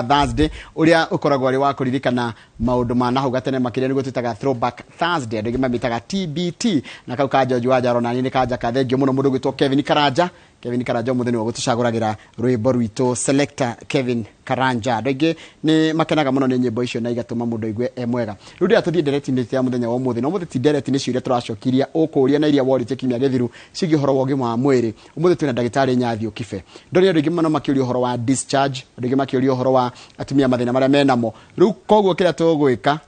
Thursday uria ukoragwo ari wa kuririkana maundu ma nahu gatene makire ni gutitaga throwback Thursday ndege mamitaga TBT na kau ka George Wajaro na ni kaja ka thengio muno mundu gwitwo Kevin Karanja mutheni wa gutucaguragira rwimbo rwito selector Kevin Karanja ndege ni makenaga muno ni nyimbo icio na igatuma mundu igwe mwega rundi atuthie direct ni tia muthenya wa muthenya umuthi ti direct ni ciuria turacokiria ukuria na iria worite kimia githiru cigi horo wogi mwa mwiri umuthi twina ndagitari Nyathio Kibe ndori andu ingi muno makiuria horo wa discharge andu ingi makiuria horo wa atumia mathina maria menamo riu koguo kira tugwika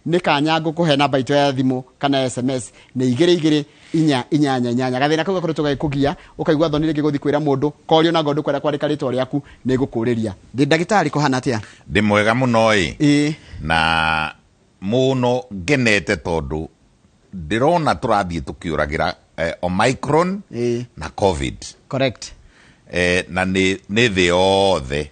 ni kanya ngukuhe namba itu ya thimu kana SMS ni 2288 gathina kau gakorwo tugikugia ukaigwa thoni ringi guthi kwira mundu korio na gondu kwera kwandika ritwa riaku ni ngukuriria ndi ndagitari kuhana atia ndi mwega muno na muno ngenete tondu ndirona turathie tukiuragira Omicron na COVID correct na ni thi yothe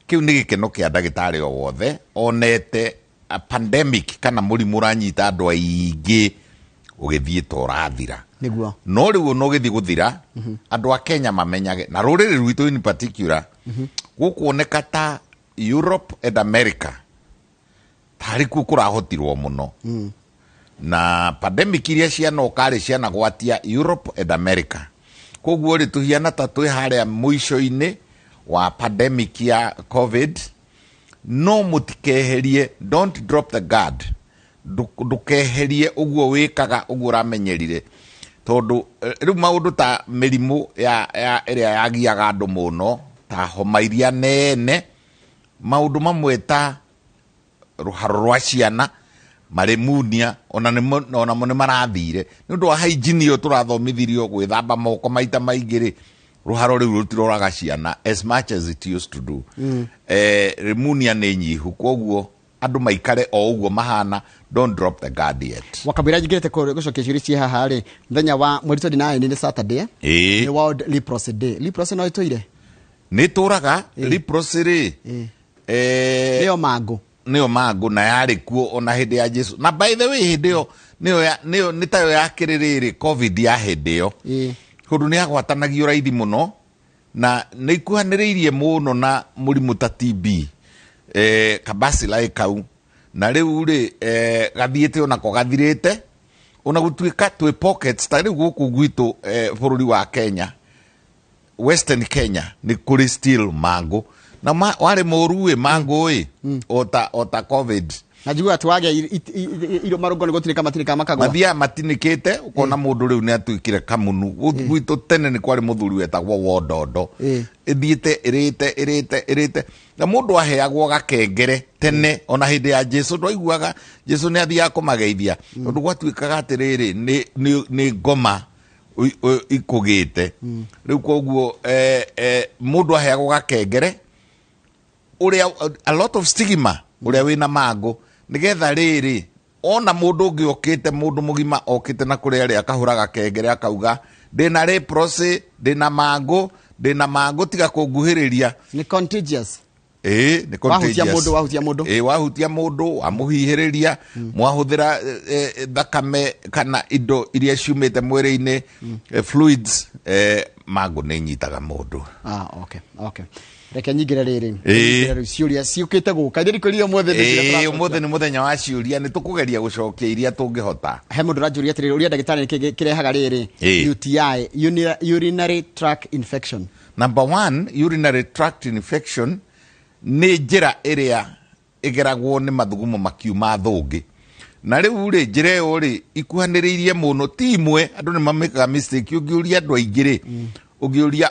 kiu ni gikeno kia ndagitari o wothe onete a pandemic kana murimu uranyita andu aingi ugithie torathira niguo no riu no githi guthira andu a Kenya mamenyage na ruriri rwitu in particular gukuoneka ta Europe and America tari kurahotirwo muno na pandemic iria ciana ukari ciana gwatia Europe and America koguo ri tuhiana ta twi haria muico-ini wa pandemic ya COVID no mutikeherie don't drop the guard ndukeherie uguo wikaga uguo ramenyerire tondu riu maundu ta mirimu ya iria yagiaga andu muno ta homa iria nene maundu mamwe ta ruharo rwa ciana maremunia ona mo marathire nundu wa hygiene yo turathomithirio gwithamba moko maita maingiri ruharo riu rutiroraga ciana as much as it used to do remunia ni nyihu koguo andu maikare o uguo mahana don't drop the guard yet wakabira jigirete gucokia ciuri cie haha ri muthenya wa mweri 29 ni Saturday ni World Leprosy Day leprosy no itoire ni turaga leprosy ri nio mangu na yari kuo ona hindi ya Jesu na by the way hindi yo nio ni tayo yakiririri COVID ya hindi yo kundu ni agwatanagio raithi muno na ni ikuhaniriirie muno na murimu ta TB kabacila kau na riu ri gathiete ona ko gathirite ona gutuika twi pockets ta riu guku gwitu bururi wa Kenya Western Kenya ni kuri still mango na wale moruwe mango ota COVID najua twage iro marongo ni gotirika matinika makagwa mathia matinikite ukona mundu riu ni atuikire kamunu gwitu tene ni kwari muthuri wetagwo Wodondo ithiite irite na mundu aheagwo gakengere tene ona hindi ya Jesu ndwaiguaga Jesu ni athia kumageithia ndu gwatuikaga atiriri ni ngoma ikugite riu koguo mundu aheagwo gakengere uria a lot of stigma uria wina mango nigetha riri ona mundu ungi okite mundu mugima okite na kuria ri akahuraga kengere akauga ndina leprosy ndina mango tiga kunguhiriria ni contagious ni contagious wahutia mundu amuhihiriria mwahuthira thakame kana indo iria ciumite mwiri-ini fluids mango ni nyitaga mundu okay reke nyigire riri ciuria ciukite guka ndiri kuria umuthe ni muthenya wa ciuria ni tukugeria gucokia iria tungihota he mundu rajuria atiriri uria ndagitari kirehaga riri UTI urinary tract infection number 1 urinary tract infection ni njira iria igeragwo ni mathugumo makiuma thungi na riu ri njira yo ri ikuhaniriirie muno timwe andu ni mamekaga mistake ungiuria andu aingiri ugiuria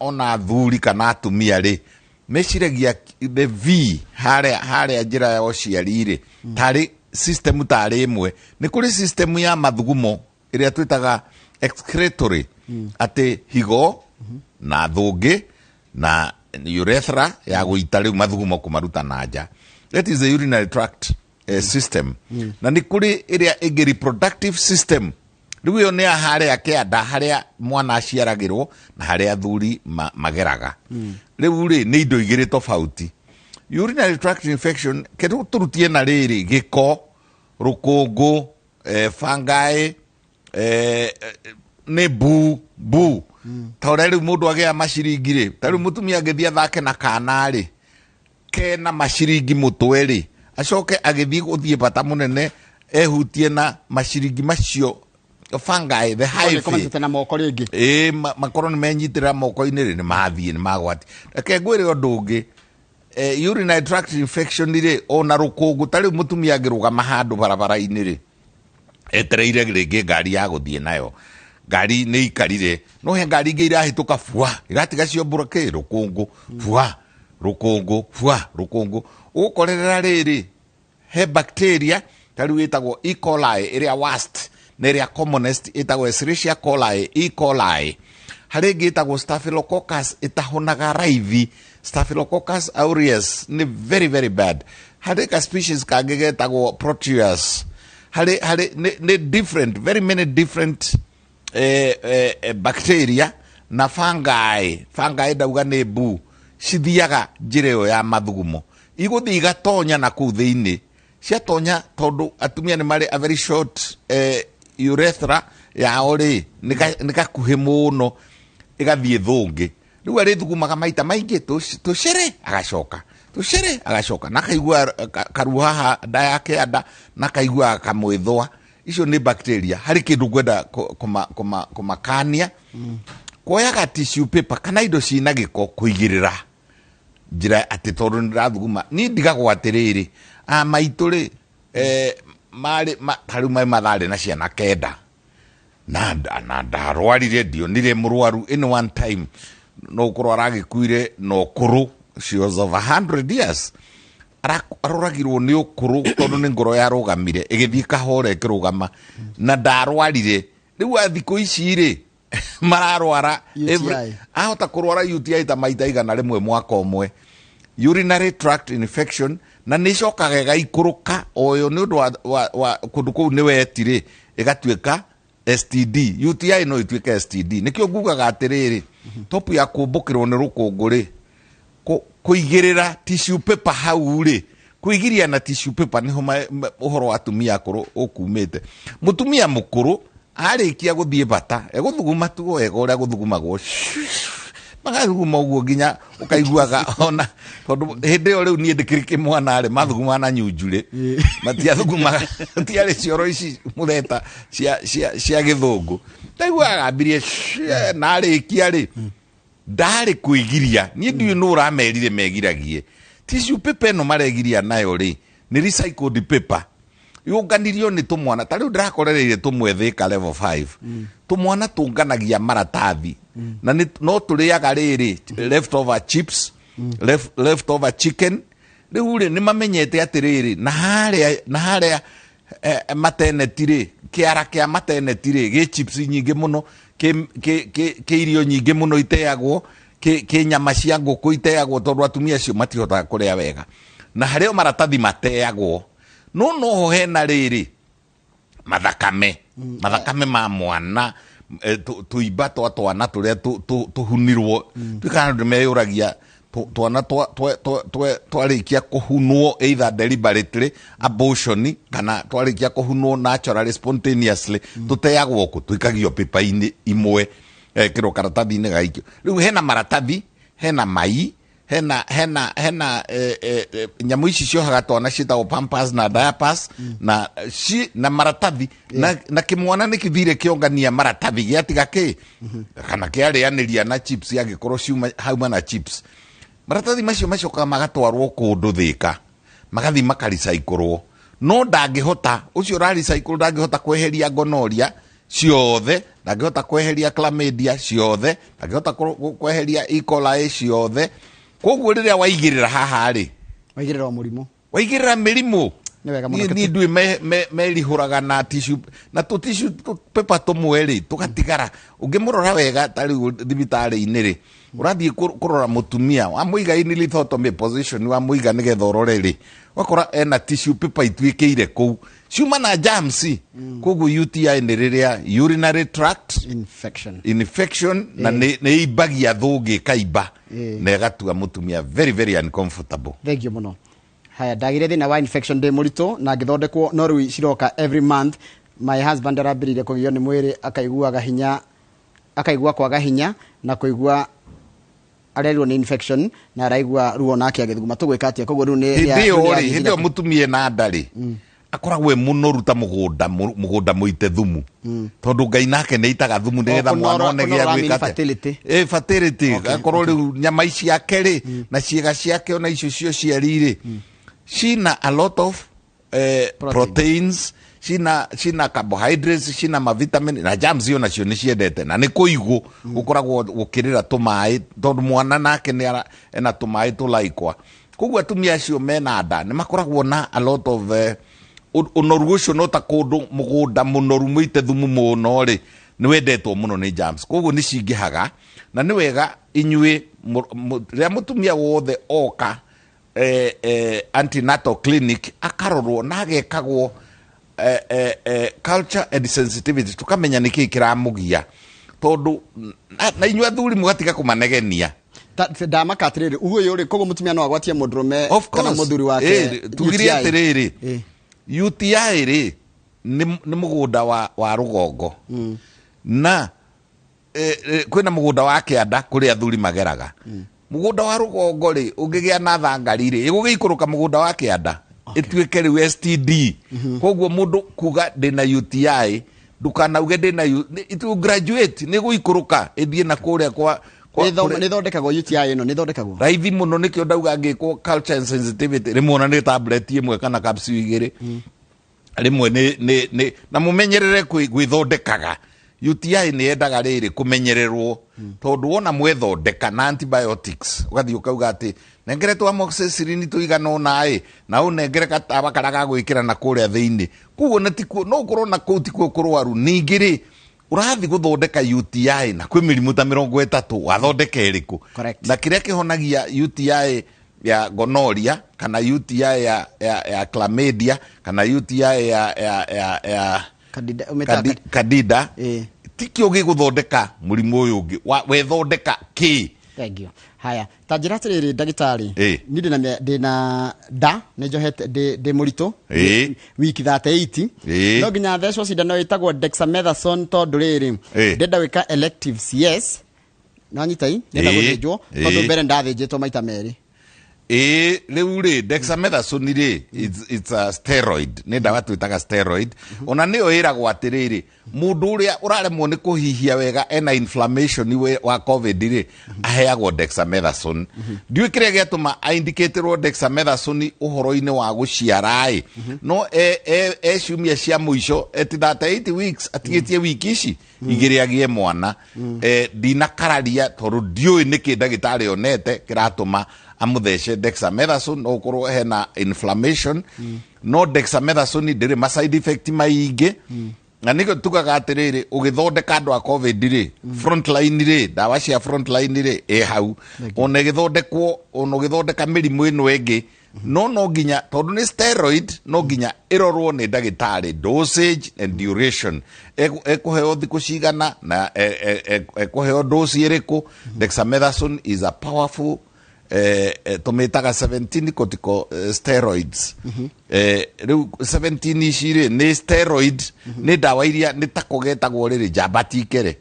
ona thuri kana atumia ri meciragia the V haria njira ya uciari ri tari system tari imwe ni kuri system ya mathugumo iria twitaga excretory ati higo na thungi na urethra ya guita riu mathugumo kumaruta nanja that is the urinary tract system na ni kuri iria ingi reproductive system riu yo ni haria kianda haria mwana aciaragirwo na haria thuri mageraga riu ri ni indo igiri tofauti urinary tract infection kedu turutie na riri giko rukungu fungi ni ta riu mundu agia maciringire ta riu mutumia ngithia thake na kana ri kena maciringi mutwe acoke agithii guthie bata munene ehutie na maciringi macio fungi the hive na moko ringi makorwo ni menyitira moko-ini ni mathie ni magwati reke ngwire undu ungi urinary tract infection ona rukungu tari mutumia angirugama handu barabara-ini etereire ringi ngari ya guthie nayo ngari ni ikarire no he ngari ingi irahituka bua igatiga ciombura rukungu bua rukungu ukorerera riri he bacteria tari witagwo E. coli iria worst na iria commonest itagwo Escherichia coli E. coli hari ingi itagwo Staphylococcus itahonaga raithi Staphylococcus aureus ni very very bad hari ka species kangi getagwo Proteus hari ni different very many different bacteria na fungi dauga ni bu cithiaga njira iyo ya mathugumo iguthi igatonya na kuu thiini ciatonya tondu atumia ni mari a very short urethra yao nikakuhi muno igathie thungi riu arithugumaga maita maingi tucere agacoka na kaigua karuha ha nda yake nda na kaigua kamwithwa icio ni bacteria hari kindu ngwenda kumakania kuoyaga tissue paper kana indo cina giko kuigirira njira ati tondu ndirathuguma ni ndigagwo atiriri maituri mari tari mathari na ciana kenda na ndarwarire ndionire murwaru in one time no kurwara agikuire no kuru she was over 100 years aroragirwo ni ukuru tondu ni ngoro yarugamire igithii kahore kirugama na ndarwarire riu athiku ici mararwara ahota kurwara UTI ta maita igana rimwe mwaka umwe urinary tract infection na nicokaga igaikuruka oyo ni undu wa kundu kuu ni wetire igatuika STD UTI no ituike STD nikio ngugaga atiriri topu ya kumbukirwo ni rukungu kuigirira tissue paper hau kuigiria na tissue paper niho uhoro wa atumia akuru ukumite mutumia mukuru arikia guthie bata eguthuguma tu wega uria guthugumagwo magathuguma uguo nginya ukaiguaga ona tondu hindi yo riu nie ndikirike mwana mathuguma na nyunjure matiathugumaga tiari cioro ici mutheta cia githungu ndaiguaga ambirie na arikia ndari kuigiria nie ndiu no uramerire megiragie tissue paper no maregiria nayo ni recycled paper yunganirio ni tumwana tariu ndirakorereire tumwethika level 5 tumwana tunganagia maratathi na no turiaga riri leftover chips leftover chicken riu ni mamenyete atiriri na haria maternity kiara kia maternity gi chips nyingi muno ke irio nyingi muno iteagwo ke nyama cia nguku iteagwo tondu atumia cio matihotaga kuria wega na hario maratathi mateagwo no hena riri mathakame ma mwana tuiba twana turia tuhunirwo twikana ndimeyuragia twana twarikia kuhunwo either deliberately abortion kana twarikia kuhunwo naturally spontaneously tuteagwo ku twikagio pipa-ini imwe kiro karatathi-ini gaikio riu hena maratathi hena mai hena nyamu ici ciohaga twana cietagwo pampers na diapers na maratathi na kimwana ni kithire kiongania maratathi giatiga kana kiarianiria na chips yagikorwo ciuma hauma na chips maratathi macio macokaga magatwarwo kundu thika magathi makaricyclwo no ndangihota ucio raricycle ndangihota kweheria gonorrhea ciothe ndangihota kweheria chlamydia ciothe ndangihota kweheria E. coli ciothe koguo riria waigirira haha waigirira mirimu ni ndui merihuraga na tissue na tissue paper tumwe tugatigara ungimurora wega tari thibitari-ini urathie kurora mutumia wa muiga ini lithotomy position wa muiga nigetha urore wakora ena tissue paper ituikeire kou ciuma na germs koguo UTI ni riria urinary tract infection na ni ibagia thungi kaiba na igatua mutumia very very uncomfortable. Thank you muno. Haya ndagire thina wa infection de murito na ngithondekwo no riu ciroka every month. My husband arambirire kugio ni mwiri akaigua kwaga hinya na kuigua arerwo ni infection na araigua ruo nake agithuguma tugwika atia koguo ru ni hindio mutumie na ndari akoragwo munoru ta mugunda muite thumu tondu ngai nake ni itaga thumu nigetha mwana one gya gwika fertility akorwo riu nyama ici yake ri na ciega ciake ona icio cio ciarire cina a lot of proteins cina carbohydrates cina mavitamin na germs yo nacio ni ciendete na ni kuigu ukoragwo gukirira tumai tondu mwana nake ni ena tumai tulaikwa koguo atumia acio mena nda ni makoragwo na a lot of unoru ucio no ta kundu mugunda munoru muite thumu muno ri ni wendetwo muno ni germs koguo ni cingihaga na ni wega inyue ria mutumia wothe oka antenatal clinic akarorwo na agekagwo culture and sensitivity tukamenya niki kiramugia tondu na inyua thuri mugatiga kumanegenia ndamaka atiriri uguo yuri koguo mutumia no agwatie mundurume kana muthuri wake tugire atiriri UTI ri ni mugunda wa rugongo na kwina mugunda wa kianda kuri athuri mageraga mugunda wa rugongo ri ungigia na thangari ri igugiikuruka mugunda wa kianda itwike ri STD koguo mundu kuga ndina UTI ndukanauge ndina itu graduate ni guikuruka ithie na kuria kwa ni thondekagwo UTI ino ni thondekagwo raithi muno nikio ndauga ngikwo culture and sensitivity rimwe ni tablet imwe kana capsule igiri rimwe ni na mumenyerere gwithondekaga UTI ni endaga riri kumenyererwo tondu wona mwethondeka na antibiotics ugathi ukauga ati nengeretwo amoxicillin tuigana nae na unengere katawa karaga gwikira na kuria thiini kuguo netikuo no ukorwo na kuu tikuo kurwaru ningiri urathi guthondeka UTI na kwi mirimu ta 30 wathondeka iriku na kiria kihonagia UTI ya gonorrhea kana UTI ya chlamydia kana UTI ya candida tikio giguthondeka murimu uyu ungi wethondeka ki thank you haya tajira tiriri dagitari ni ndina da ne johete de murito wiki 38 no ginya theswo cindano itagwo dexamethasone tondu riri ndenda wika elective CS no nyitai ndenda guthijwo tondu mbere ndathijitwo maita meri riu ri dexamethasone ri it's a steroid ni ndawa twitaga steroid ona niyo iragwo atiriri mundu uria uraremwo ni kuhihia wega ena inflammation wa covid ri aheagwo dexamethasone ndiwikire giatuma indicatorwo dexamethasone uhoro-ini wa guciarai no ciumia cia muico at 38 weeks atigitie wiki ici igiri agie mwana ndinakararia tondu ndiui niki ndagitari onete kiratuma amuthece dexamethasone no ukorwo hena inflammation no dexamethasone ndiri ma side effect maingi na niko tukaga atiriri ugithondeka andu a covid ri frontline ri dawa cia frontline ri hau ona githondekwo ona githondeka mirimu ino engi no ginya tondu ni steroid no ginya irorwo ni ndagitari dosage and duration ekuheo thiku cigana na ekuheo dose iriku dexamethasone is a powerful tumitaga 17 corticosteroids riu 17 ici ni steroid ni dawa iria ni takogetagwo riri jambatikere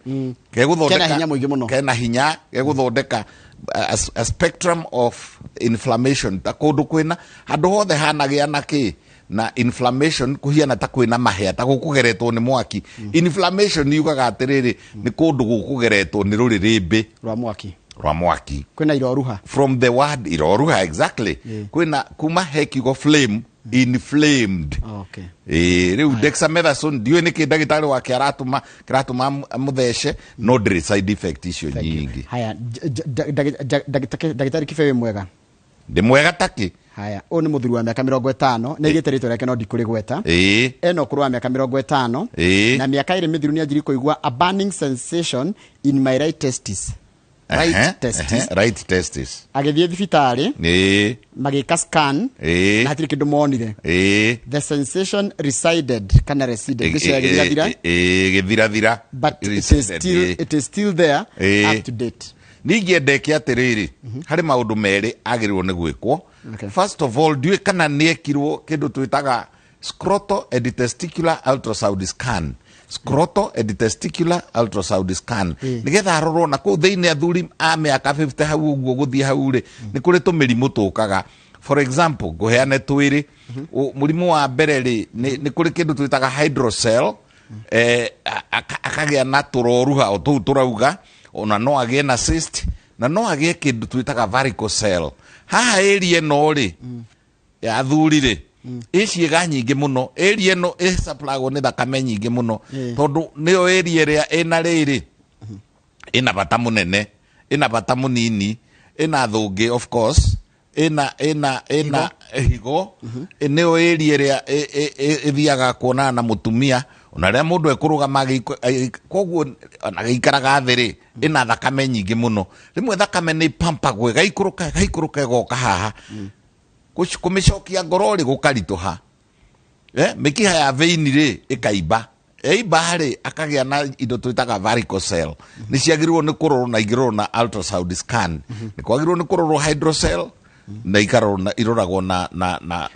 keguthondeka kena hinya keguthondeka a spectrum of inflammation ta kundu kwina handu hothe hanagia na ki na inflammation kuhiana ta kwina mahea ta gukugeretwo ni mwaki inflammation yugaga atiriri ni kundu gukugeretwo ni ruririmbi rwa mwaki kwina iroruha from the word iroruha exactly kwina kuma hekigo flame inflamed riu dexamethasone ndiwe niki ndagitari wake aratuma muthece no ndiri side effect icio nyingi haya ndagitari kife mwega ndi mwega taki haya o ni muthuri wa miaka 50 na igite ritwa reke no ndikuri gweta eno kurwa miaka 50 na miaka iri mithiru ni ajiri kuigua a burning sensation in my right testis right testis agithie thibitari magika scan na hatiri kindu monire the sensation resided kana receded githira but it is still there up to date ningi ndeke atiriri hari maundu meri agirirwo ni gwikwo first of all ndiwe kana niekirwo kindu twitaga scrotal and testicular ultrasound scan scrotal and testicular ultrasound scan nigetha arorwo na kuu thiini athuri a miaka 50 hau uguo guthie hau ri ni kuri tumirimu tukaga. For example, guheane twiri murimu wa mbere ri ni kuri kindu twitaga hydrocell akagia na turoruha o tu turauga ona no agie na cyst na no agie kindu twitaga varicocele haha area no ri ya athuri ri iciega nyingi muno area eno supply ni thakame nyingi muno tondu niyo area ria ena riri ina bata munene ina bata munini ina thungi of course ina higo niyo area ria ithiaga kuona na mutumia ona ria mundu ekurugama koguo agikaraga thiri ina thakame nyingi muno rimwe thakame ni pampagwe gaikuruka goka haha kumicokia ngoro ri gukarituha mikiha ya veini ri ikaiba eiba ri akagia na indo twitaga varicocele ni ciagirwo ni kurorwo na igirwo na ultrasound scan ni kwagirwo ni kurorwo hydrocele na ikarorwo na iroragwo na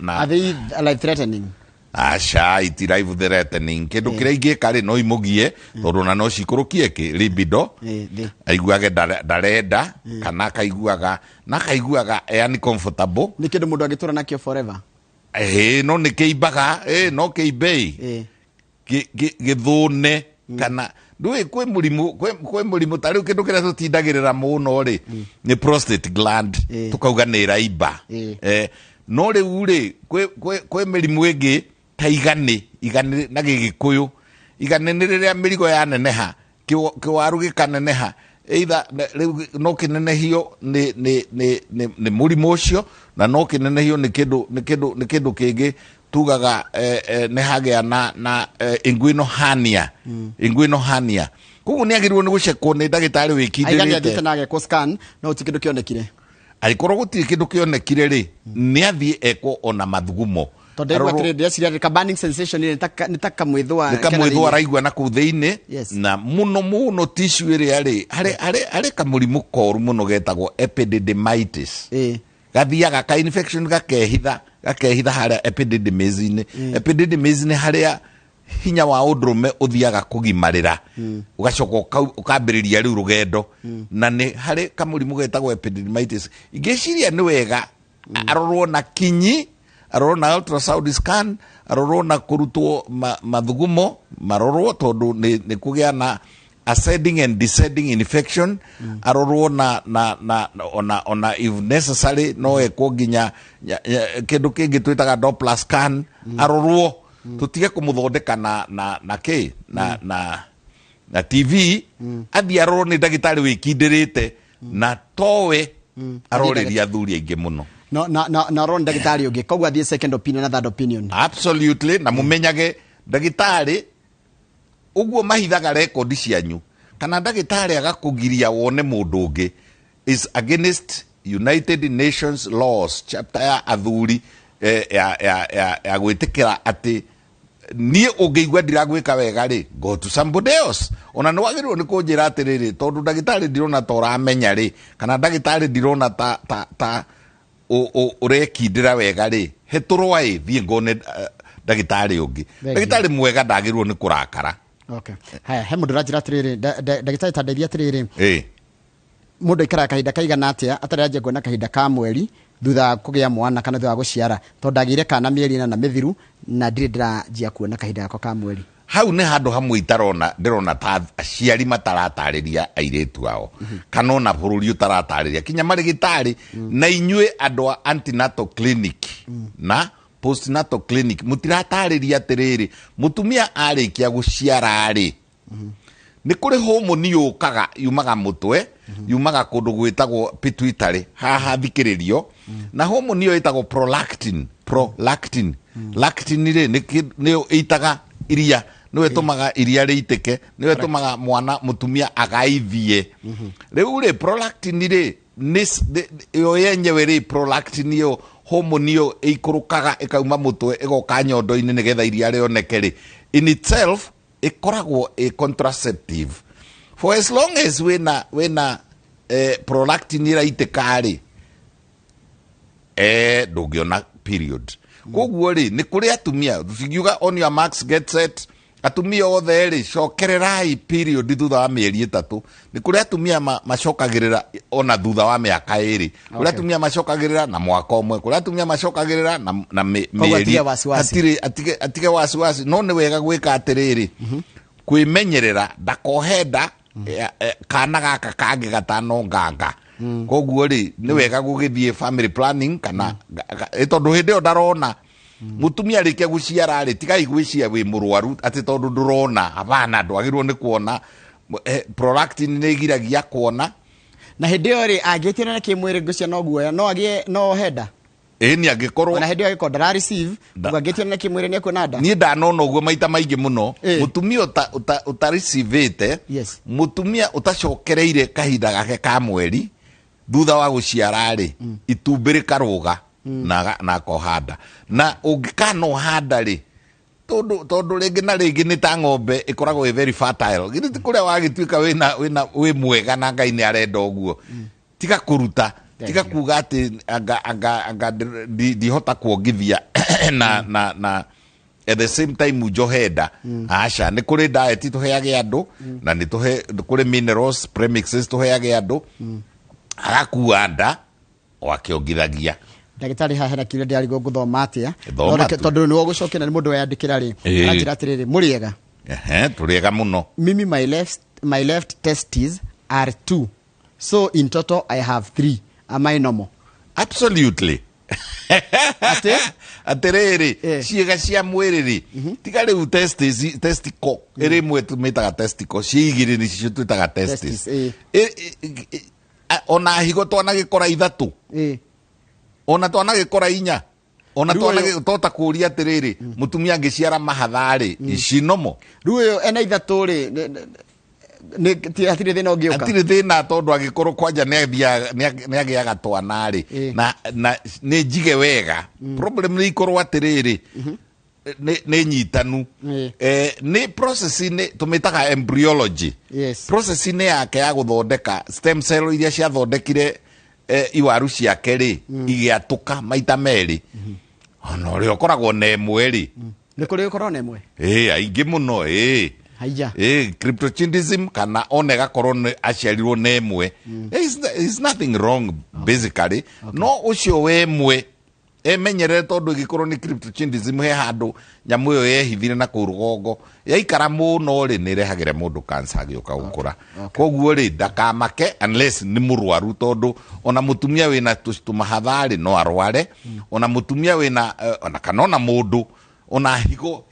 are they life threatening? Asha itirive threatening kindu kiria ingika ri no imugie tondu na no cikurukie ki libido aiguage darenda kana kaiguaga yani comfortable ni kindu mundu agitura nakio forever no ni keibaga no keibei githune kana ndui kwe murimu tari kindu kiria tutindagirira muno ri ni prostate gland tukauga ni raiba no riu ri kwe mirimu ingi ta igane na gigikuyu igane ni riria mirigo ya neneha kiwaru gikaneneha either no kinenehio ni murimu ucio na no kinenehio ni kindu kingi tugaga ni hagea na inguinal hernia kugu ni agirwo ni gucekwo ni ndagitari wikindirite aigani athite nage ko scan no ti kindu kionekire arikorwo gutiri kindu kionekire ri ni athie eko ona mathugumo tondu dia ciria ka burning sensation ni taka mwithwa raigua na ku thiini na muno tissue ria ri hari kamurimu koru muno getagwo epididymitis gathiaga ka infection gakehitha haria epididymis ni haria hinya wa udrume uthiaga kugimarira ugacoka ukambiriria riu rugendo na ni hari kamurimu getagwo epididymitis ingeciria ni wega arorwo na kinyi arorwo na ultrasound scan arorwo na kurutwo mathugumo marorwo tondu ni kugia na ascending and descending infection arorwo na ona if necessary no ekwo nginya kindu kingi twitaga Doppler scan arorwo tutige kumuthondeka na TV athi arorwo ni ndagitari wikindirite na towe aroreria athuri aingi muno na ron ndagitari ungi koguo athie second opinion na third opinion absolutely na mumenyage ndagitari uguo mahithaga record cianyu kana ndagitari agakugiria wone mundu ungi is against United Nations laws chapter ya athuri ya gwitikira ati nie ungeigua ndiragwika wega ri go to somebody else ona no wagirwo ni kunjira atiriri tondu ndagitari ndirona ta uramenya ri kana ndagitari ndirona ta urekindira wega ri heturwa thie ngone ndagitari ungi ndagitari mwega ndagirwo ni kurakara. Okay, haya he mundu rajira atiriri ndagitari ta ndeithia atiriri mundu ikara kahinda kaigana atia ataraje ngona kahinda ka mweri thutha kugia mwana kana thutha guciara to ndagire kana mieri na mithiru na ndiranjia kuona kahinda gako ka mweri hau ni handu hamwe ndirona ta aciari mataratariria airetu ao kana ona bururi utaratariria kinya marigitari na inyue andu a antenatal clinic na postnatal clinic mutiratariria atiriri mutumia arikia guciara ri ni kuri hormone yukaga yumaga mutwe yumaga kundu gwitagwo pituitary haha thikiririo na hormone yo itagwo prolactin ri ni itaga iria niwe tumaga iria riitike niwe tumaga mwana mutumia agaithie riu ri prolactin ri yo yenyewe ri prolactin yo hormone yo ikurukaga ikauma mutwe igoka nyondo-ini nigetha iria rioneke ri in itself ikoragwo a contraceptive for as long as wena prolactin iraitika ri ndungiona period koguo ri ni kuri atumia tukiuga on your marks get set atumia othe ri cokererai period thutha wa mieri 3 ni kuri atumia macokagirira ona thutha wa miaka 2 kuri atumia macokagirira na mwaka umwe kuri atumia macokagirira na mieri atige wasiwasi no ni wega gwika atiriri kwimenyerera ndakohenda kana gaka kangi gatano nganga koguo ri ni wega gugithie family planning kana tondu hindi yo ndarona mutumia rike guciara ri tiga igwiciria wi murwaru ati tondu ndurona abana ndwagirwo ni kuona prolactin ni giragia kuona na hindi yo ri agitira na kimwiri gucia no guoya no agie no henda ni agikorwo na hindi yo agikondara receive agitira na kimwiri ni kunada ni ndanona uguo maita maingi muno mutumia uta receive mutumia utacokereire kahinda gake ka mweri thutha wa guciara ri itumbĩ rĩkaruga na kohanda na ungikano handa ri tondu ringi na ringi ni ta ng'ombe ikoragwo i very fertile githĩ kuria wagituika wi mwega na Ngai ni arenda uguo tiga kuruta tiga kuga ati anga ndihota kuongithia na at the same time ujohenda aca ni kuri diet tuheage andu na ni kuri minerals premixes tuheage andu agakuanda wakiongithagia ndagitari haha hena kiuria ndiari guthoma atia tondu ni wogucokena ni mundu yandikira ri anjira atiriri muriega turiega muno mimi my left testes are 2 so in total I have 3 am I normal? Absolutely. Atiriri ciega cia mwiri ri tiga riu testicle iri mwe tumitaga testicle ciigiri ni cio twitaga testis ona higo twana gikora 3 ona twana gikora 4 ona twana tota kuria atiriri mutumia ngiciara mahathari icinomo riu yo ena 3 ri ni atire thina ungioka atire thina tondu agikorwo kwanja ni agiaga twana ri na ni njige wega problem ni ikorwo atiriri ni nyitanu ni process ni tumitaga embryology process ni yake ya guthondeka stem cell iria cia thondekire iwaru ciake ri igiatuka maita meri ona uri okoragwo na emwe ni kuri ukorwo na emwe aingi muno haija cryptochinism kana onega korwo aciarirwo na emwe is nothing wrong basically no ucio wemwe emenyerere tondu gikorwo ni cryptochinism he handu nyamu yo yehithire na kurugongo yaikara muno ri ni rehagire mundu cancer agioka gukura koguo ri ndakamake unless ni murwaru tondu ona mutumia wina tumahathari no arware ona mutumia wina ona kanona mundu ona higo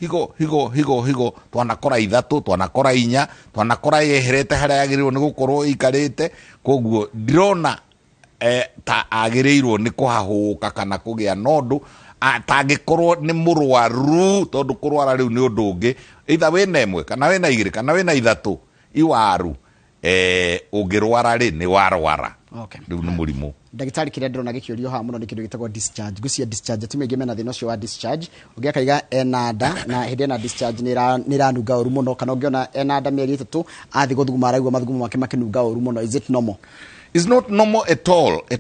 twanakora 3 twanakora 4 twanakora yeherete haria yagirirwo ni gukorwo ikarite koguo ndirona ta agirirwo ni kuhahuka kana kugia nondu atagikorwo ni murwaru tondu kurwara riu ni undu ungi either wina emwe kana wina 2 kana wina 3 iwaru ungirwara ri ni warwara riu ni murimu ndagitari kiria ndirona gikiurio ha muno ni kindu gitagwo discharge gucia discharge tumege mena thina ucio wa discharge ugiakaiga enada na hindi na discharge ni ranunga uru muno kana ungiona enada mieri 3 athi guthuguma araigwa mathugumo make makinunga uru muno is it normal? Is not normal at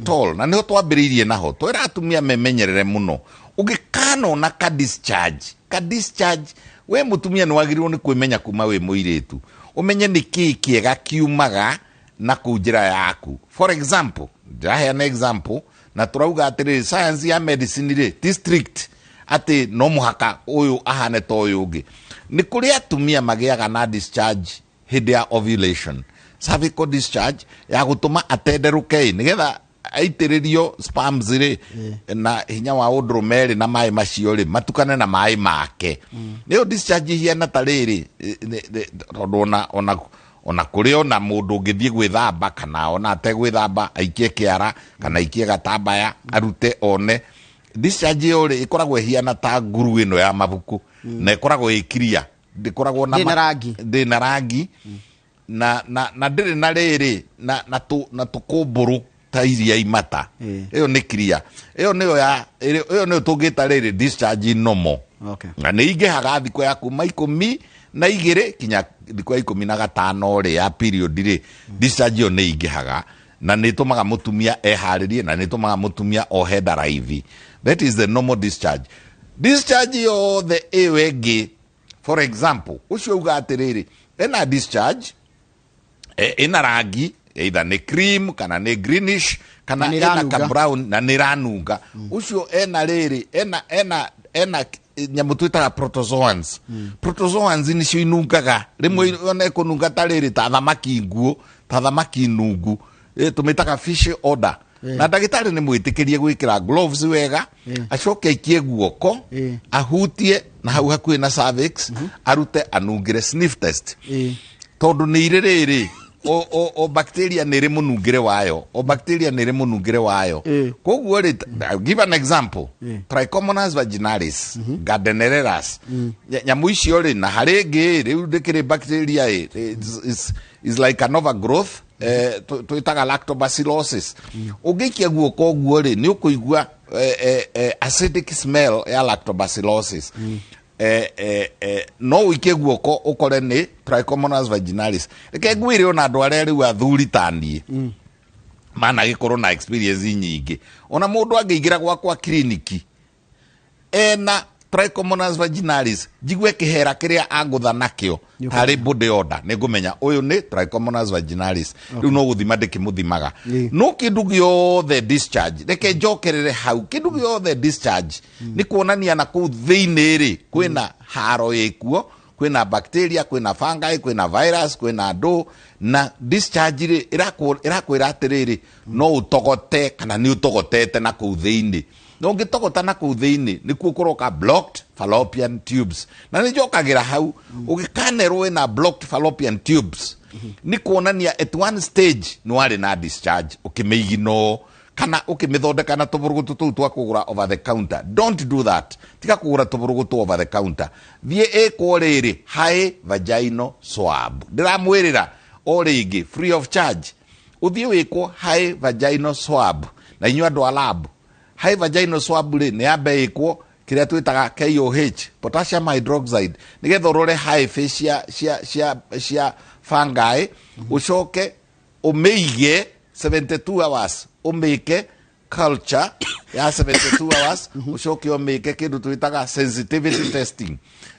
all na niho twambiririe naho twira atumia memenyerere muno ugikano na ka discharge we mutumia ni wagirwo ni kwimenya kuma we muiretu umenye ni kiega kiumaga na kunjira yaku for example jahe an example na turauga atiri science ya medicine ri district ati no muhaka uyu ahane to uyu ungi ni kuri atumia magiaga na discharge hindi ya ovulation cervical discharge ya gutuma atenderuke nigetha aitiririo sperms ri na hinya wa udrumeri na mai macio ri matukane na mai make niyo discharge hiana tariri ona kuri ona mundu ngithie gwithamba kana ona ategwithamba aikie kiara kana aikie gatambaya arute one discharge uri ikoragwo hiana ta nguru ino ya mabuku na ikoragwo ikiria ndikoragwo na rangi na ndiri na riri na tukumburu ta iria imata iyo ni kiria iyo niyo tungita riri discharge normal na ni ingihaga thiko ya kuma 12 kinya thiko ya 15 ri ya period ri discharge yo ni ingihaga na ni tumaga mutumia eharirie na ni tumaga mutumia ohenda raithi that is the normal discharge yo the ewengi for example ucio uga atiriri ena discharge ina rangi either ni cream kana ni greenish kana ena ka brown na niranunga ucio ena riri ena nyamu twitaga protozoans protozoans ni cio inungaga rimwe one kununga tariri ta thamaki nguo ta thamaki nungu tumitaga fish odor na ndagitari ni mwitikirie gwikira gloves wega acoke ikie guoko ahutie na hau hakuhi na cervix arute anungire sniff test tondu ni iriri o bacteria nere munungire wayo koguo ri give an example Trichomonas vaginalis Gardnerellus nyamu icio ri na haringi riu ndikiri bacteria is like an overgrowth tuitaga lactobacillosis ungikia guoko guo ri ni ukuigua acidic smell ya lactobacillosis no wike guoko ukore ni Trichomonas vaginalis reke ngwire ona andu aria riu athuri tanie mana gikorwo na experience nyingi ona mundu angiingira gwakwa kliniki ena Trichomonas vaginalis jigwe kihera kiria angutha nakio tari body odor ningumenya uyu ni Trichomonas vaginalis riu no guthima ndikimuthimaga no kindu giothe discharge reke njokerere hau kindu giothe discharge ni kuonania na ku thiini ri kwina haro ikuo kwina bacteria kwina fungi kwina virus kwina ndo na discharge ri irakwira atiriri no utogote kana ni utogotete na ku thiini no ngitogota na ku thiini ni kukuroka blocked fallopian tubes na ni njokagira hau ugikanerwo na blocked fallopian tubes ni kuonania at one stage no ari na discharge ukimeigino kana ukimithondeka na tuburugutu tu twa kugura over the counter. Don't do that. Tika kugura tuburugutu over the counter. Thie riri high vaginal swab ndiramwirira o ringi free of charge uthie wikwo high vaginal swab na inyu andu a lab. High vaginal swab ri ni ambe ikwo kiria twitaga KOH potassium hydroxide nigetha urore high face cia fungi ucoke umeige 72 hours umeke culture ya 72 hours ucoke umeke kindu twitaga sensitivity testing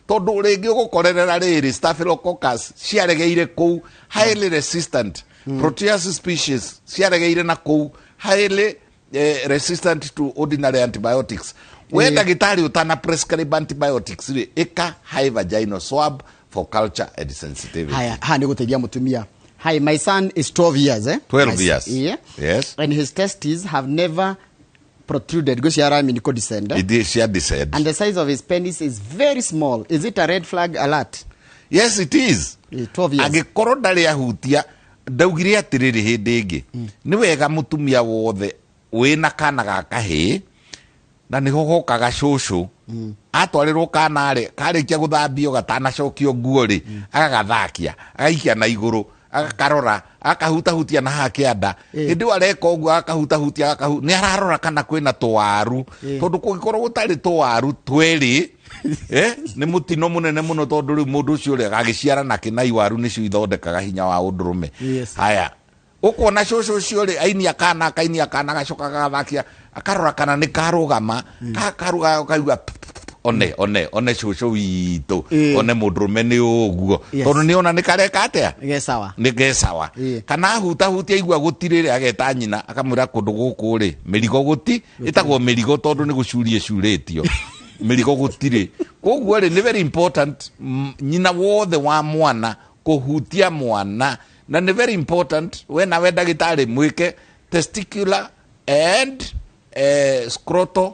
tondu ringi ugukorerera riri staphylococcus ciaregeire kou highly resistant proteus species ciaregeire na kou highly resistant to ordinary antibiotics. We ndagitari utana prescribe antibiotics ri eka high vaginal swab for culture and sensitivity. Haya ni guteithia mutumia. Hi, my son is 12 years, 12 years. Yeah. Yes. And his testes have never protruded. Go share me niko descend. It is share descend. And the size of his penis is very small. Is it a red flag alert? Yes, it is. 12 years. Agikorwo ndari ahutia ndaugire atiriri hindi ingi. Ni wega mutumia wothe wina kana gakahi na ni hohokaga cucu atwarirwo kana ri karikia guthambio gatanacokio nguo ri agagathakia agaikia na iguru agakarora akahutahutia na hakianda hindi wareka uguo akahutahutia ni ararora kana kwina twaru tondu kungikorwo gutari twaru tweri ni mutino munene muno tondu ri mundu ucio ri agagiciara na kinai waru nicio ithondekaga hinya wa undurume. Haya ukona cucu ucio ri ainia kana gacoka gathakia akarora kana ni karugama karuga kaigua one cucu witu one mundurume ni uguo tondu ni ona ni kareka atia ni gesawa kana hutahutia igua gutirire ageta nyina akamwira kundu guku ri mirigo guti itagwo mirigo tondu ni gucurie curitio mirigo gutire koguo ri ni very important nyina wothe wa mwana kuhutia mwana na ni very important when we ndagitari mwike testicular and scrotal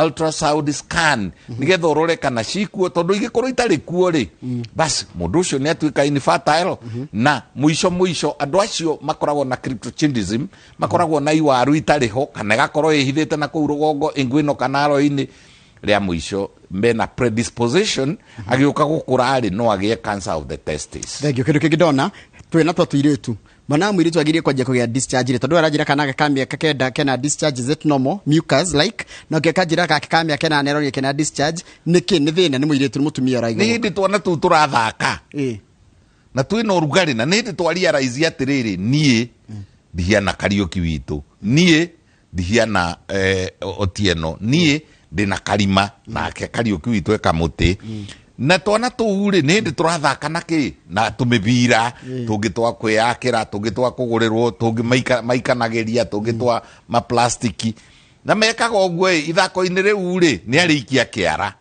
ultrasound scan nigetha urore kana cikuo tondu igikorwo itari kuo ri basi mundu ucio ni atuika infertile na muico andu acio makoragwo na cryptochinism makoragwo na iwaru itari ho kana gakorwo ihithite na kuu rugongo ingwino kana ro-ini ria muico mena predisposition agiuka gukura ari no agie cancer of the testes. Thank you. Kindu kingidona twina twatuiretu mana mwiritu agirie kwaje kugia discharge ri tondu arajira kana gakamia kakenda kena discharge is it normal mucus like no gekajira gakamia kena nerori kena discharge niki ni thina ni mwiritu mutumia raigo ni hindi twana tu turathaka na twina urugari na ni hindi twaria raisi atiriri nie dihiana Kariuki witu nie dihiana Otieno nie ndina Karima nake Kariuki witu eka muti na twana tuu ri ni ndi turathaka naki na tumibira tungitwa kwiyakira tungitwa kugurirwo tungimaikanageria tungitwa ma plastiki na mekaga ogwo ithako-ini riu ri ni arikia kiara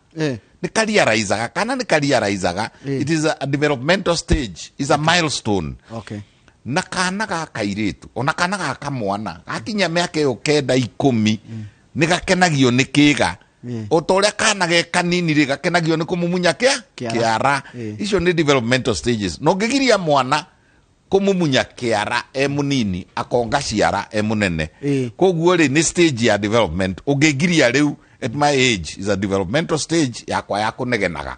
ni kariaraizaga kana ni kariaraizaga it is a developmental stage, is a milestone. Okay. Na kana gaka iritu ona kana gaka mwana gakinya miaka yo 9-10 ni gakenagio ni kiga otoria kana ge kanini ri gakenagio ni kumumunya kiara icio ni developmental stages. No ngigiria mwana kumumunya kiara munini akonga ciara munene koguo ri ni stage ya development. Ungigiria riu at my age is a developmental stage yakwa ya kunegenaga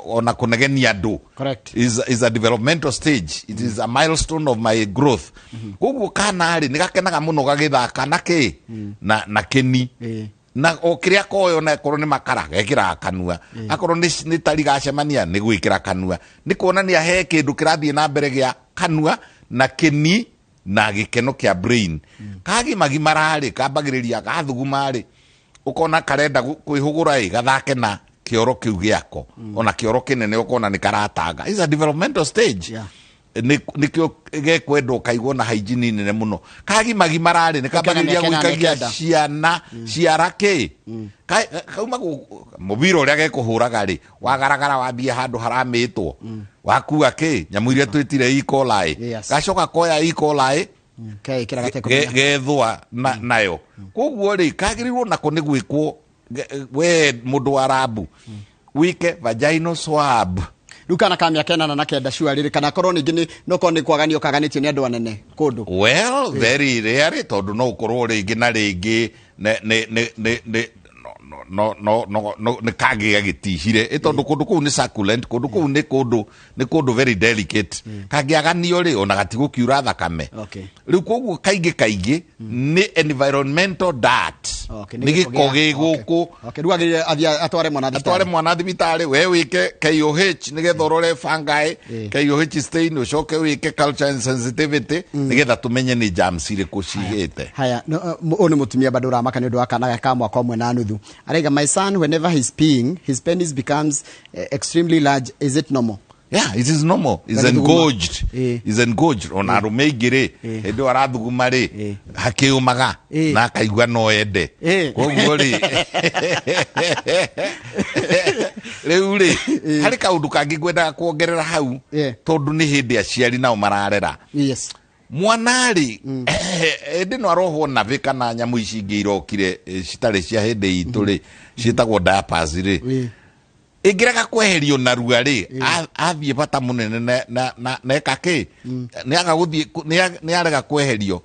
ona kunegenia andu. Correct. Is a developmental stage. It is a milestone of my growth. Koguo kana ri ni gakenaga muno gagithaka naki na keni na okiria koyo na korwo ni makara gekira kanua akorwo ni tari gacemania ni gwikira kanua ni kuonania he kindu kirathie na mbere gia kanua na keni na gikeno kia brain kagi magimarari kambagiriria gathugumari ukona karenda kwihugura gathake na kioro kiu giako ona kioro kinene ukona ni karatanga. Is a developmental stage. Nikio gekwendwo kaigwo na hygiene nene muno kagi magimarari ni kambagiriria gwikagia ciana ciarake kauma mubiro uria gekuhuraga ri wagaragara wathie handu haramitwo wakua ki nyamu iria twitire E. coli gacoka koya E. coli gethwa nayo koguo ri kagirirwo nako ni gwikwo we mundu wa rabu wike vaginal swab Lukana kamia kena na kenda shua riri kana korwo ningi no ko ni kwaganio kaganitio ni andu anene kundu. Well, very rare tondu no ukorwo ringi na ringi no ne kage agitihire tondu kundu ku ni succulent kundu ku ni kundu very delicate kage aganio ri ona gatigukiura thakame. Riu koguo kaingi ni environmental dirt. Ni gikoge guku ruagire atware mwana thibitari we wike KOH ni gethorore fungi KOH stain ucoke wike culture and sensitivity ni getha tumenye ni germs ire kucigite. Haya oni mutumia bado ramaka ni ndu akanaga ka mwaka omwe na nuthu arega my son whenever he's peeing his penis becomes extremely large. Is it normal? Yeah, it is normal. It's engorged. It's engorged. Ona rumeigire endo arathuguma ri hakiumaga na kaigwa no ende koguo ri riu ri hari kaundu kangi gwenda kuongerera hau tondu ni hindi aciari nao mararera mwana ri ende no arohwo na vika na nyamu ici ingi irokire citari cia hindi itu ri citagwo diapers ri ingiraga kweherio na rua ri athie bata munene na ekake ni aga guthie ni arega kweherio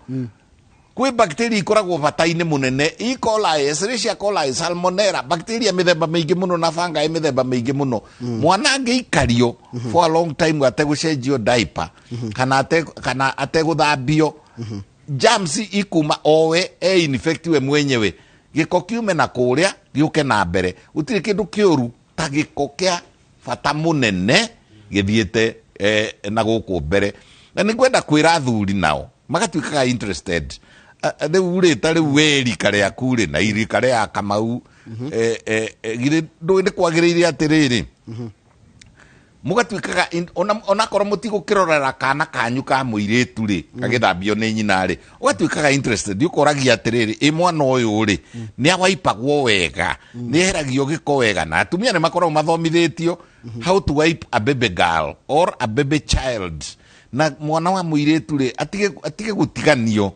kwi bacteria ikoragwo bata-ini munene E. coli, Escherichia coli, Salmonella, bacteria mithemba mingi muno na fungi mithemba mingi muno mwana angiikario for a long time ategucenjio diaper kana ateguthambio germs ikuma owe infectiwe mwenyewe giko kiume na kuria giuke na mbere utiri kindu kiuru tagiko kia bata munene githiete na guku mbere na ni kwenda kwira thuri nao magatuikaga interested riu ri tari weri kare akure na iri kare akamau gire ndo ni kwagiriire atiriri mugatuikaga ona korwo mutigo kirorera kana kanyu ka muiretu ri kagithambio ni nyina ri ugatuikaga interested ukoragia atiriri mwana uyu ri ni awaipagwo wega ni heragio giko wega na atumia ni makorwo mathomithitio how to wipe a baby girl or a baby child na mwana wa muiretu ri atige gutiganio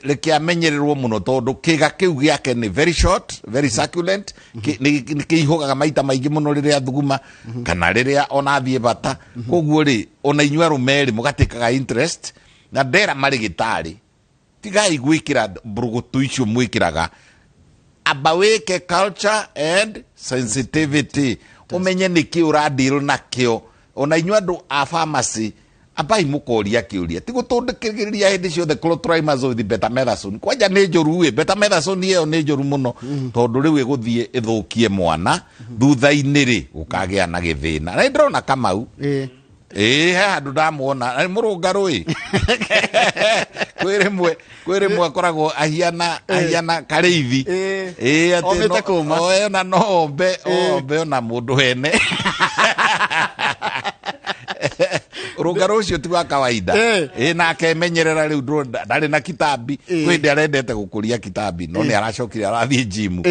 reke amenyererwo muno tondu kiga kiu giake ni very short, very succulent ni kiihogaga maita maingi muno riria thuguma kana riria ona thie bata koguo ri ona inywa rumeri mugatikaga interest na ndera marigitari tigai gwikira brugutu icio mwikiraga abaweke culture and sensitivity umenye niki uradeal nakio ona inywa andu a pharmacy abai mukoria kiuria tigutundikiriria hindi ciothe clotrimazole with betamethasone kwanja ni njuru betamethasone iyo ni njuru muno tondu riu iguthie ithukie mwana thutha-ini ri ukagia na githina na ndrona kamau handu ndamwona mũrũngarũ kwĩ rĩmwe akoragwo ahiana karĩithi ona no ombe ona mũndũ wene rũngarũ ũcio ti wa kawaida na akemenyerera rĩu ndarĩ na kitambi kwĩ hĩndĩ arendete gũkũria kitambi no nĩ aracokire arathiĩ jimu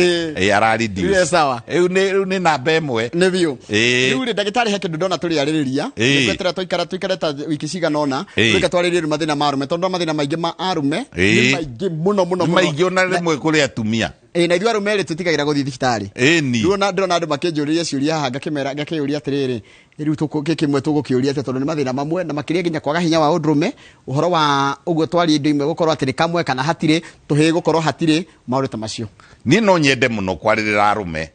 araridiu rĩu nĩ namba ĩmwe nĩ biũ rĩu rĩ ndagĩtarĩ he kĩndũ ndona tũrĩarĩrĩria nĩgwetera tũikare ta wiki cigana ũna rĩka twarĩrĩrie mathĩna ma arũme tondũ mathĩna maingĩ ma arũme nĩ maingĩ mũno maingĩ ona rĩmwe kũrĩ atumia na ithuĩ arũme rĩ tũtigagĩra gũthiĩ thibitarĩ ndĩrona andũ makĩnjũrĩria ciũria haha ngakĩũria atĩrĩrĩ rĩu kĩmwe tũgũkĩũria atĩ tondũ nĩ mathĩna mamwe na makĩria nginya kwaga hinya wa ũndũrũme ũhoro wa ũguo twari indo imwe gũkorwo atĩ nĩ kamwe kana hatirĩ tũhĩ gũkorwo hatirĩ maũndũ ta macio niĩ no nyende mũno kwarĩrĩra arũme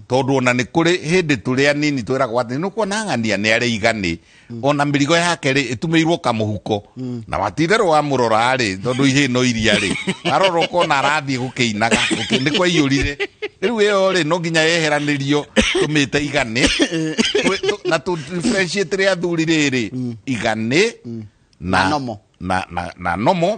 tondũ ona nĩ kũrĩ hĩndĩ tũrĩ anini twĩragwo atĩ nĩ kuona ng'ania nĩ arĩ igani ona mĩrigo yake rĩ ĩtumĩirwo kamũhuko na matinderwo wa mũrora rĩ tondũ ihĩ no iria rĩ arora ũkona arathiĩ gũkĩinaga nĩ kwa iyũrire rĩu ĩyo rĩ no nginya yeheranĩrio tũmĩte igani na tũ differentiate rĩa athuri rĩrĩ igani na nomo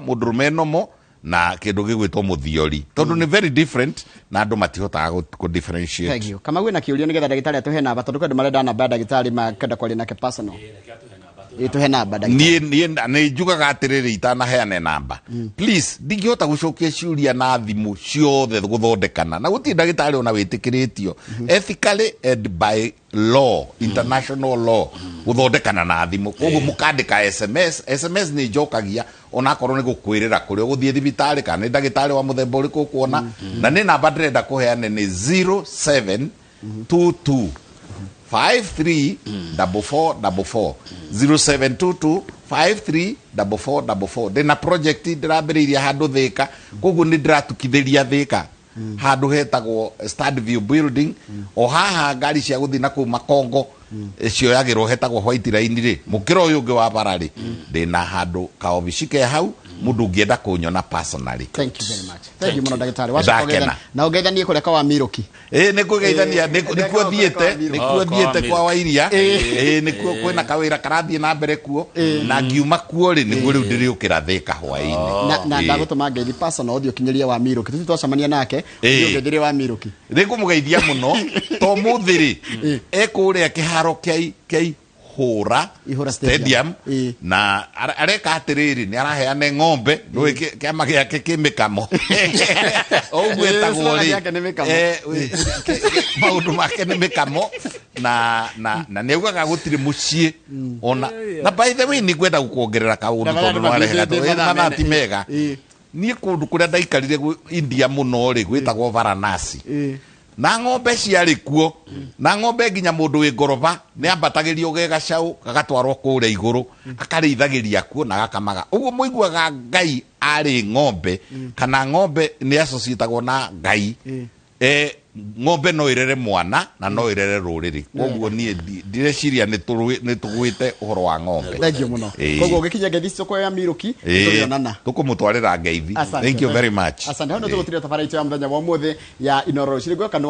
mũndũrũme nomo na kĩndũ gĩgwĩtwo mũthiori tondũ nĩ very different na andũ matihotaga kũ differentiate. Thank you. Kama gwĩna kĩũria nĩgetha ndagĩtarĩ atuhe namba tondũ kwendũ marenda namba ya ndagĩtarĩ makenda kwaria nake personal. Tuhe namba ndagĩtarĩ. Niĩ nĩ njugaga atĩrĩrĩ itanaheane namba. Please ndingĩhota gũcokia ciũria na thimũ ciothe gũthondekana na gũtirĩ ndagĩtarĩ ona wĩtĩkĩrĩtio ethically and by law international law gũthondekana na thimũ koguo mũkandĩka SMS nĩ njokagia ona akorwo nĩ gũkwĩrĩra kũrĩa ũgũthiĩ thibitarĩ kana nĩ ndagĩtarĩ wa mũthemba ũrĩkũ kuona na nĩ namba ndĩrenda kũheana nĩ 0722 534444 0722534444 ndĩna project ndĩrambĩrĩirie handũ Thĩka koguo nĩ ndĩratukithĩria Thĩka handũ hetagwo Stadview building o haha ngari cia gũthiĩ na kũu Makongo cioyagĩrwo hetagwo White Line rĩ mũkĩra ũyũ ũngĩ wa bara rĩ ndĩna handũ kaobici ke hau mundu ũngĩenda kũnyona personally. Thank you very much. Thank you mũno ndagĩtarĩ wacoka na ũgeithanie kũreka wa Miroki nĩ kũgeithania nĩkuo thiĩte kwa Wairia nĩkuo kwĩna kawĩra karathiĩ na mbere kuo na ngiuma kuo rĩ nĩguo rĩu ndĩrĩũkĩra Thĩka hwaĩ-inĩ na ndagũtũma ngeithi personal ũthiĩ ũkinyĩria wa Miroki tũthiĩ twacemania nake ũgeithĩrie wa Miroki nĩngũmũgeithia mũno to mũthĩ rĩ ekũrĩa kĩharo kĩa Ihũra stadium na areka atĩrĩrĩ nĩ araheane ng'ombe ndũĩ kĩama gĩake kĩmĩkamo ũguo etagwo rĩ maũndũ make nĩ mĩkamo na nĩ augaga gũtirĩ mũciĩ ona na by the way nĩ ngwenda gũkuongerera kaũndũ tondũ nĩwarehe manati mega niĩ kũndũ kũrĩa ndaikarire India mũno rĩ gwĩtagwo Varanasi na ng'ombe ciarĩ kuo na ng'ombe nginya mũndũ wĩ ngoroba nĩ ambatagĩrio ge gacaũ gagatwarwo kũrĩa igũrũ akarĩithagĩria kuo na gakamaga ũguo mũiguaga Ngai arĩ ng'ombe kana ng'ombe nĩ associatagwo na Ngai ng'ombe no irere mwana na no irere rũrĩrĩ koguo niĩ ndireciria nĩ tũgwĩte ũhoro wa ng'ombe. Thank you mũno koguo ũgĩkinya ngeithi coko ya Miroki tũrĩonana tũkũmũtwarĩra ngeithi. Thank you very much. Asante hano tũgũtirĩ tabarĩra itũ ya mũthenya wa ũmũthĩ ya Inooro Ruciini gũka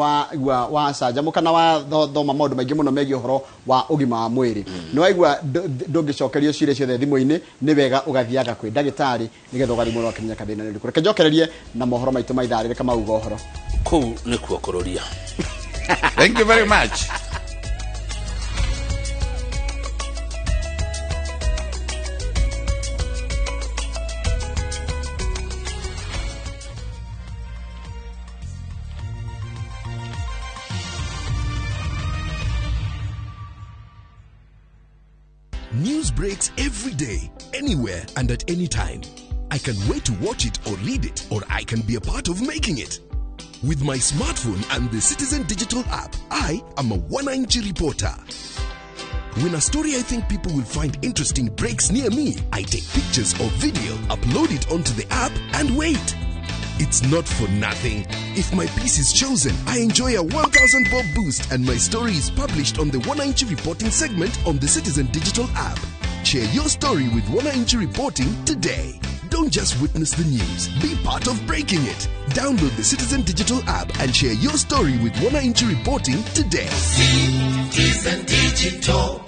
wa canjamũka na wa thoma maũndũ maingĩ mũno megiĩ ũhoro wa ũgima wa mwĩrĩ nĩ waigua ndũngĩcokerio ciũria ciothe thimũ-inĩ nĩ wega ũgathiaga kwĩ ndagĩtarĩ nĩgetha ũgathimwo ũkamenya kathĩna nĩ rĩkũ. Reke njokererie na mohoro maitũ ma ithaa rĩrĩ kama uga ũhoro kũu nĩ kuo kũrũria. Thank you very much. News breaks every day, anywhere and at any time. I can wait to watch it or read it, or I can be a part of making it. With my smartphone and the Citizen Digital app, I am a one-inch reporter. When a story I think people will find interesting breaks near me, I take pictures or video, upload it onto the app, and wait. It's not for nothing. If my piece is chosen, I enjoy a 1,000 bob boost and my story is published on the one-inch reporting segment on the Citizen Digital app. Share your story with one-inch reporting today. Don't just witness the news, be part of breaking it. Download the Citizen Digital app and share your story with one-inch reporting today. Citizen Digital.